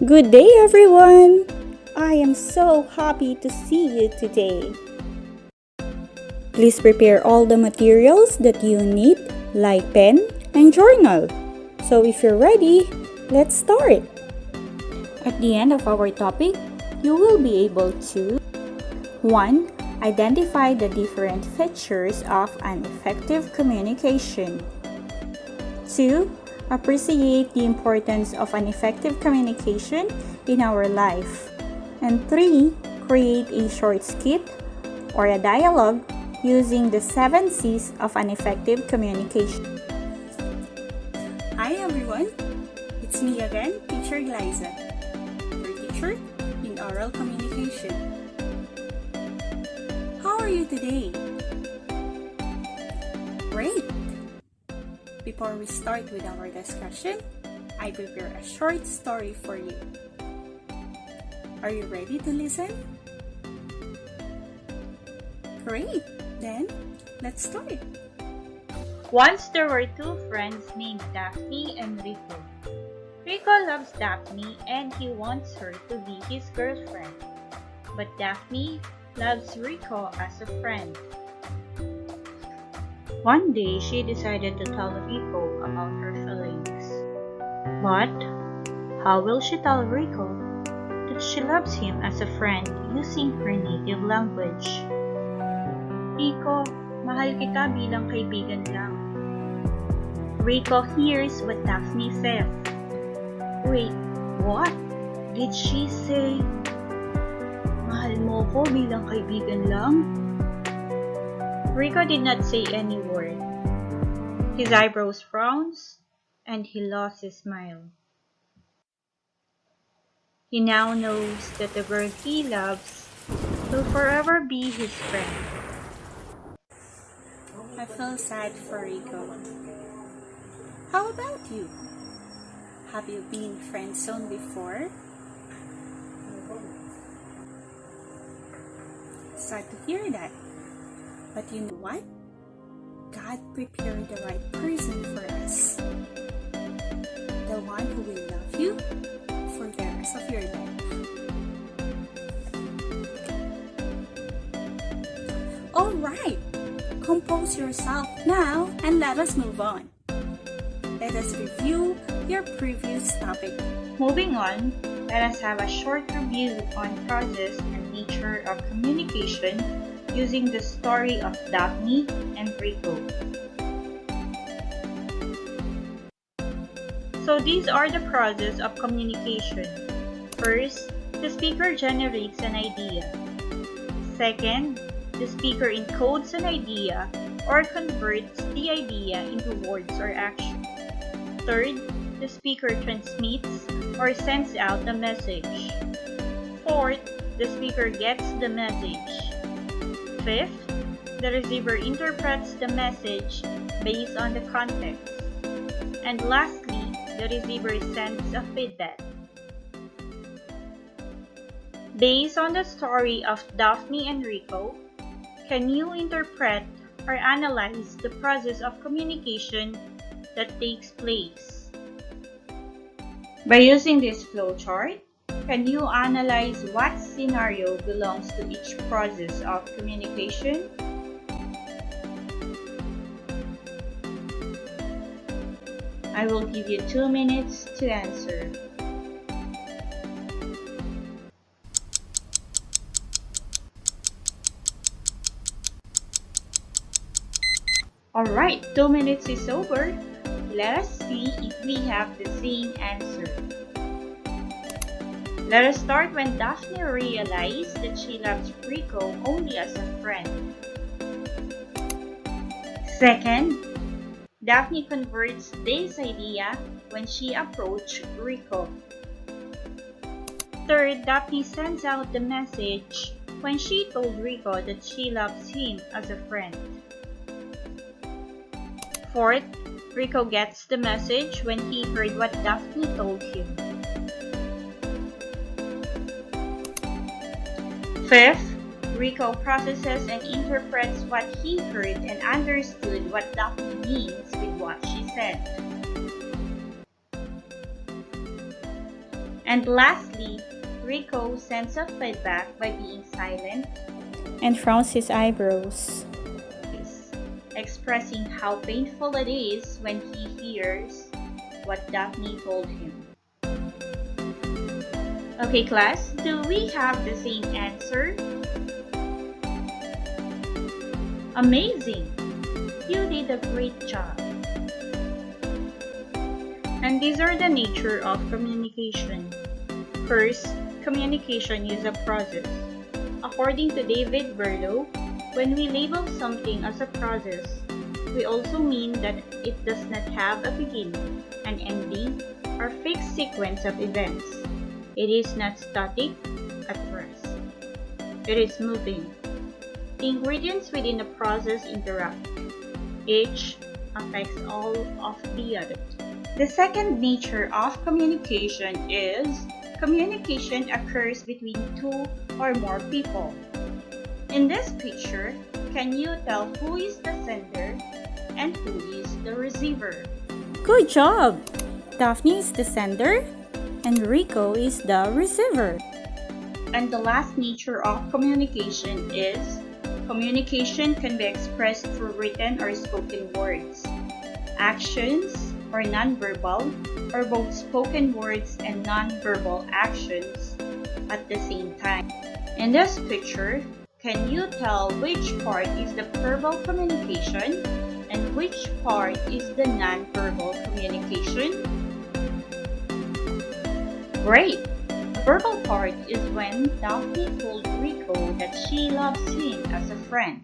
Good day, everyone! I am so happy to see you today. Please prepare all the materials that you need, like pen and journal. So if you're ready, let's start. At the end of our topic, you will be able to 1. Identify the different features of an effective communication. 2. Appreciate the importance of an effective communication in our life. And 3. Create a short skit or a dialogue using the 7 C's of an effective communication. Hi everyone! It's me again, Teacher Liza, your teacher in oral communication. How are you today? Great! Before we start with our discussion, I prepare a short story for you. Are you ready to listen? Great! Then, let's start. Once there were two friends named Daphne and Rico. Rico loves Daphne and he wants her to be his girlfriend. But Daphne loves Rico as a friend. One day, she decided to tell Rico about her feelings. But, how will she tell Rico that she loves him as a friend using her native language? Rico, mahal kita bilang kaibigan lang. Rico hears what Daphne says. Wait, what? Did she say, mahal mo ko bilang kaibigan lang? Rico did not say any word. His eyebrows frowned, and he lost his smile. He now knows that the girl he loves will forever be his friend. I feel sad for Rico. How about you? Have you been friend-zoned before? Sad to hear that. But you know what? God prepared the right person for us. The one who will love you for the rest of your life. Alright, compose yourself now and let us move on. Let us review your previous topic. Moving on, let us have a short review on process and nature of communication using the story of Daphne and Rico. So these are the process of communication. First, the speaker generates an idea. Second, the speaker encodes an idea or converts the idea into words or action. Third, the speaker transmits or sends out a message. Fourth, the speaker gets the message. Fifth, the receiver interprets the message based on the context. And lastly, the receiver sends a feedback. Based on the story of Daphne and Rico, can you interpret or analyze the process of communication that takes place? By using this flowchart, can you analyze what scenario belongs to each process of communication? I will give you 2 minutes to answer. Alright, 2 minutes is over. Let us see if we have the same answer. Let us start when Daphne realized that she loves Rico only as a friend. Second, Daphne converts this idea when she approached Rico. Third, Daphne sends out the message when she told Rico that she loves him as a friend. Fourth, Rico gets the message when he heard what Daphne told him. Fifth, Rico processes and interprets what he heard and understood what Daphne means with what she said. And lastly, Rico sends a feedback by being silent and frowns his eyebrows, expressing how painful it is when he hears what Daphne told him. Okay, class, do we have the same answer? Amazing! You did a great job. And these are the nature of communication. First, communication is a process. According to David Berlow, when we label something as a process, we also mean that it does not have a beginning, an ending, or fixed sequence of events. It is not static at rest. It is moving. The ingredients within a process interact. Each affects all of the other. The second nature of communication is communication occurs between two or more people. In this picture, can you tell who is the sender and who is the receiver? Good job! Daphne is the sender and Rico is the receiver. And the last nature of communication is communication can be expressed through written or spoken words, actions, or nonverbal, or both spoken words and nonverbal actions at the same time. In this picture, can you tell which part is the verbal communication and which part is the nonverbal communication? Great! The verbal part is when Daphne told Rico that she loves him as a friend.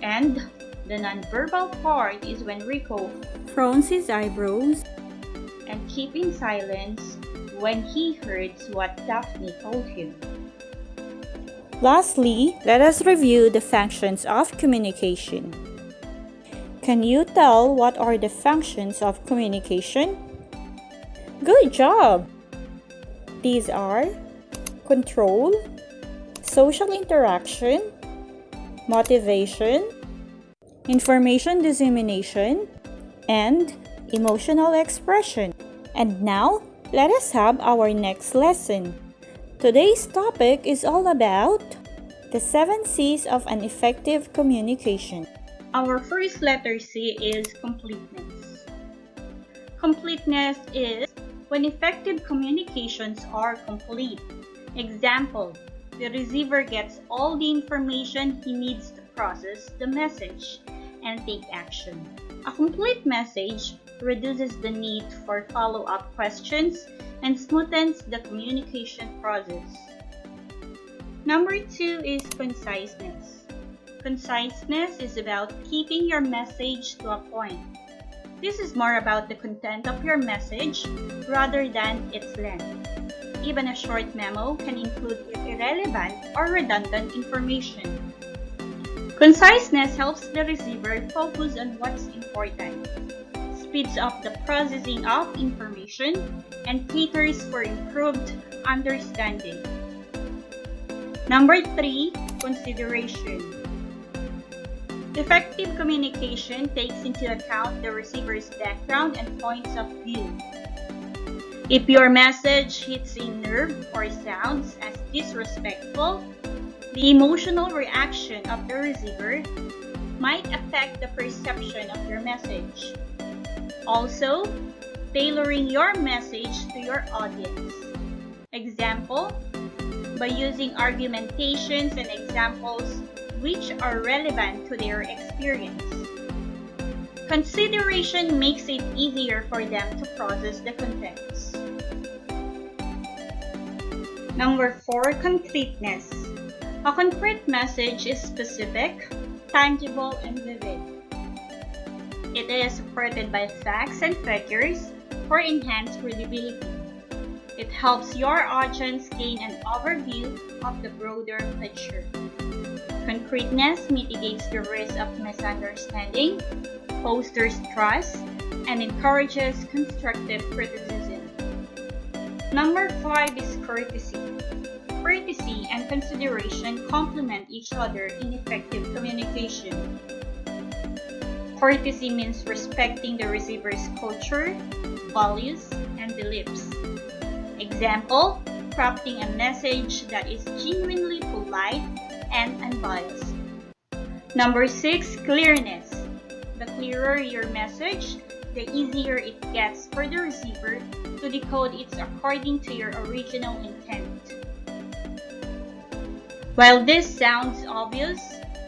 And the nonverbal part is when Rico frowns his eyebrows and keeping silence when he heard what Daphne told him. Lastly, let us review the functions of communication. Can you tell what are the functions of communication? Good job! These are control, social interaction, motivation, information dissemination, and emotional expression. And now, let us have our next lesson. Today's topic is all about the 7 C's of an effective communication. Our first letter C is completeness. Completeness is when effective communications are complete. Example, the receiver gets all the information he needs to process the message and take action. A complete message reduces the need for follow-up questions and smoothens the communication process. Number 2 is conciseness. Conciseness is about keeping your message to a point. This is more about the content of your message rather than its length. Even a short memo can include irrelevant or redundant information. Conciseness helps the receiver focus on what's important, speeds up the processing of information, and caters for improved understanding. Number 3, consideration. Effective communication takes into account the receiver's background and points of view. If your message hits a nerve or sounds as disrespectful, the emotional reaction of the receiver might affect the perception of your message. Also, tailoring your message to your audience. Example, by using argumentations and examples which are relevant to their experience. Consideration makes it easier for them to process the contents. Number 4, concreteness. A concrete message is specific, tangible, and vivid. It is supported by facts and figures for enhanced credibility. It helps your audience gain an overview of the broader picture. Concreteness mitigates the risk of misunderstanding, fosters trust, and encourages constructive criticism. Number 5 is courtesy. Courtesy and consideration complement each other in effective communication. Courtesy means respecting the receiver's culture, values, and beliefs. example, crafting a message that is genuinely polite and unbiased. Number 6, clearness. The clearer your message, the easier it gets for the receiver to decode it according to your original intent. While this sounds obvious,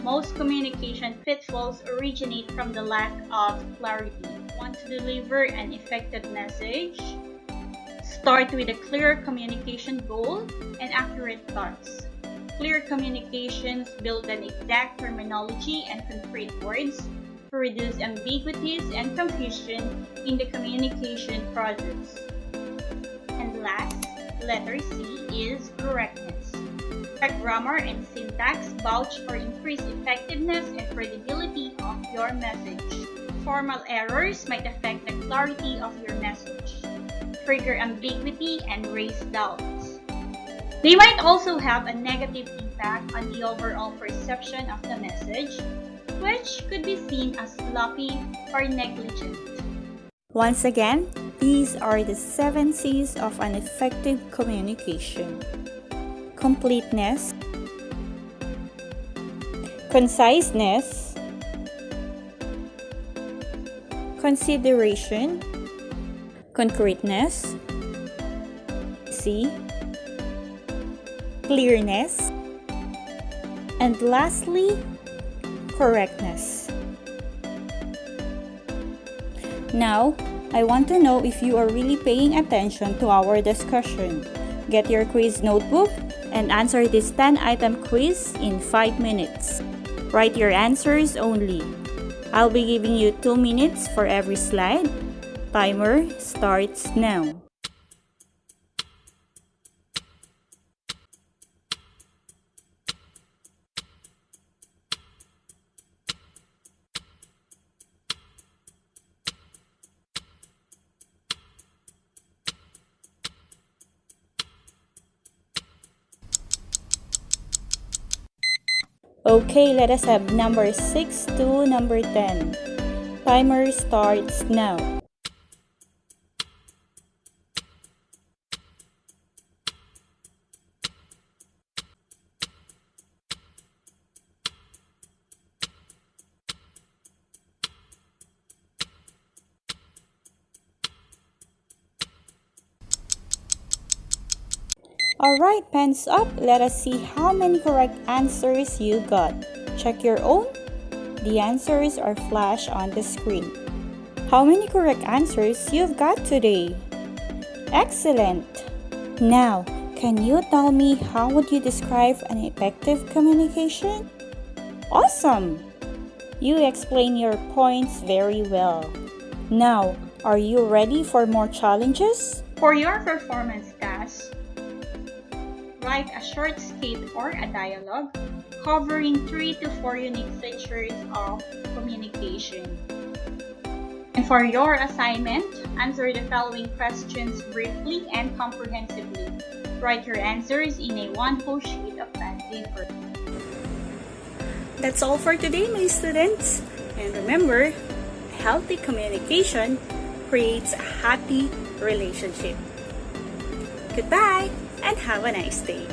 most communication pitfalls originate from the lack of clarity. Want to deliver an effective message? Start with a clear communication goal and accurate thoughts. Clear communications build an exact terminology and concrete words to reduce ambiguities and confusion in the communication process. And last, letter C is correctness. Correct grammar and syntax vouch for increased effectiveness and credibility of your message. Formal errors might affect the clarity of your message, trigger ambiguity, and raise doubts. They might also have a negative impact on the overall perception of the message, which could be seen as sloppy or negligent. Once again, these are the 7 C's of an effective communication: completeness, conciseness, consideration, concreteness, C, clearness, and lastly, correctness. Now, I want to know if you are really paying attention to our discussion. Get your quiz notebook and answer this 10-item quiz in 5 minutes. Write your answers only. I'll be giving you 2 minutes for every slide. Timer starts now. Okay, let us have number 6 to number 10. Timer starts now. Alright, pens up. Let us see how many correct answers you got. Check your own. The answers are flashed on the screen. How many correct answers you've got today? Excellent! Now, can you tell me how would you describe an effective communication? Awesome! You explain your points very well. Now, are you ready for more challenges? For your performance task, write a short skit or a dialogue covering 3 to 4 unique features of communication. And for your assignment, answer the following questions briefly and comprehensively. Write your answers in a 1 full sheet of bond paper. That's all for today, my students. And remember, healthy communication creates a happy relationship. Goodbye and have a nice day.